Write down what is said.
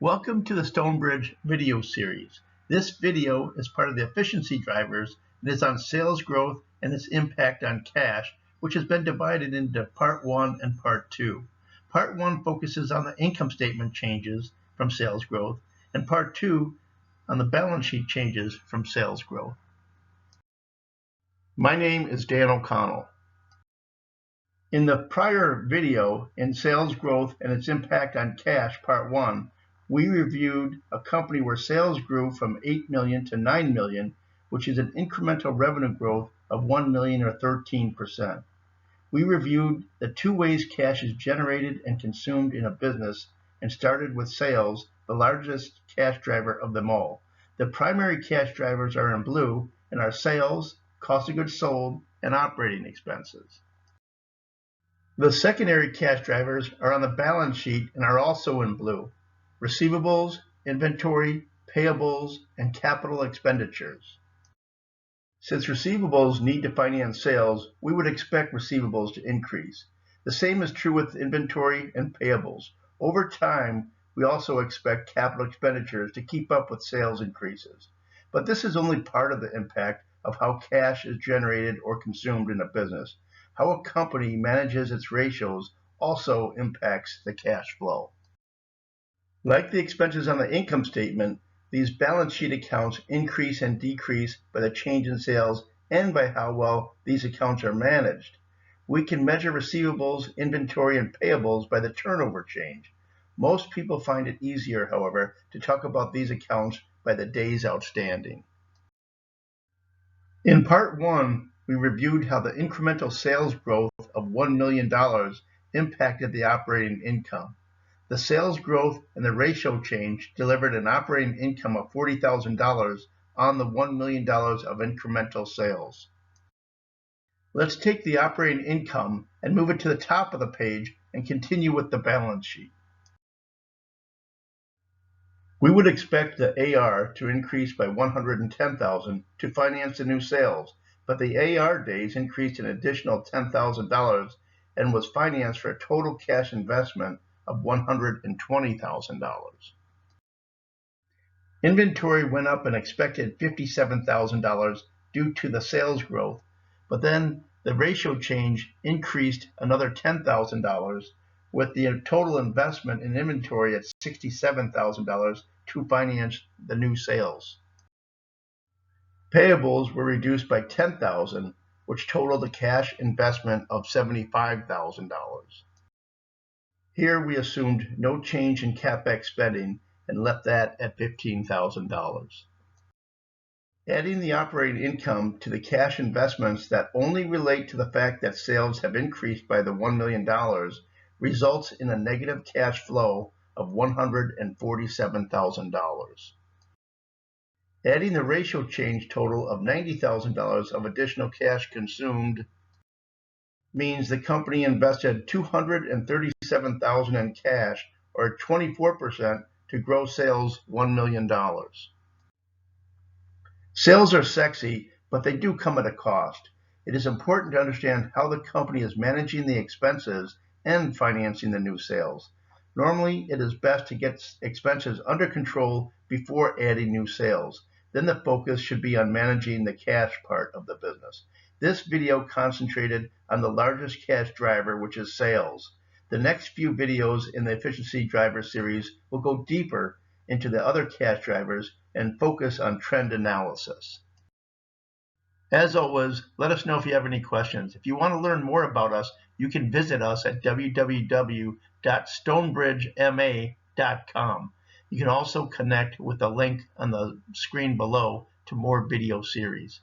Welcome to the Stonebridge video series. This video is part of the efficiency drivers and is on sales growth and its impact on cash, which has been divided into Part 1 and Part 2. Part 1 focuses on the income statement changes from sales growth, and Part 2 on the balance sheet changes from sales growth. My name is Dan O'Connell. In the prior video, in Sales Growth and its Impact on Cash, Part 1, we reviewed a company where sales grew from $8 million to $9 million, which is an incremental revenue growth of $1 million or 13%. We reviewed the two ways cash is generated and consumed in a business and started with sales, the largest cash driver of them all. The primary cash drivers are in blue and are sales, cost of goods sold, and operating expenses. The secondary cash drivers are on the balance sheet and are also in blue: receivables, inventory, payables, and capital expenditures. Since receivables need to finance sales, we would expect receivables to increase. The same is true with inventory and payables. Over time, we also expect capital expenditures to keep up with sales increases. But this is only part of the impact of how cash is generated or consumed in a business. How a company manages its ratios also impacts the cash flow. Like the expenses on the income statement, these balance sheet accounts increase and decrease by the change in sales and by how well these accounts are managed. We can measure receivables, inventory, and payables by the turnover change. Most people find it easier, however, to talk about these accounts by the days outstanding. In Part 1, we reviewed how the incremental sales growth of $1 million impacted the operating income. The sales growth and the ratio change delivered an operating income of $40,000 on the $1 million of incremental sales. Let's take the operating income and move it to the top of the page and continue with the balance sheet. We would expect the AR to increase by $110,000 to finance the new sales, but the AR days increased an additional $10,000 and was financed for a total cash investment of $120,000. Inventory went up an expected $57,000 due to the sales growth, but then the ratio change increased another $10,000, with the total investment in inventory at $67,000 to finance the new sales. Payables were reduced by $10,000, which totaled a cash investment of $75,000. Here we assumed no change in CapEx spending and left that at $15,000. Adding the operating income to the cash investments that only relate to the fact that sales have increased by the $1 million results in a negative cash flow of $147,000. Adding the ratio change total of $90,000 of additional cash consumed means the company invested $237,000 in cash, or 24%, to grow sales $1 million. Sales are sexy, but they do come at a cost. It is important to understand how the company is managing the expenses and financing the new sales. Normally, it is best to get expenses under control before adding new sales. Then the focus should be on managing the cash part of the business. This video concentrated on the largest cash driver, which is sales. The next few videos in the Efficiency Driver series will go deeper into the other cash drivers and focus on trend analysis. As always, let us know if you have any questions. If you want to learn more about us, you can visit us at www.stonebridgema.com. You can also connect with the link on the screen below to more video series.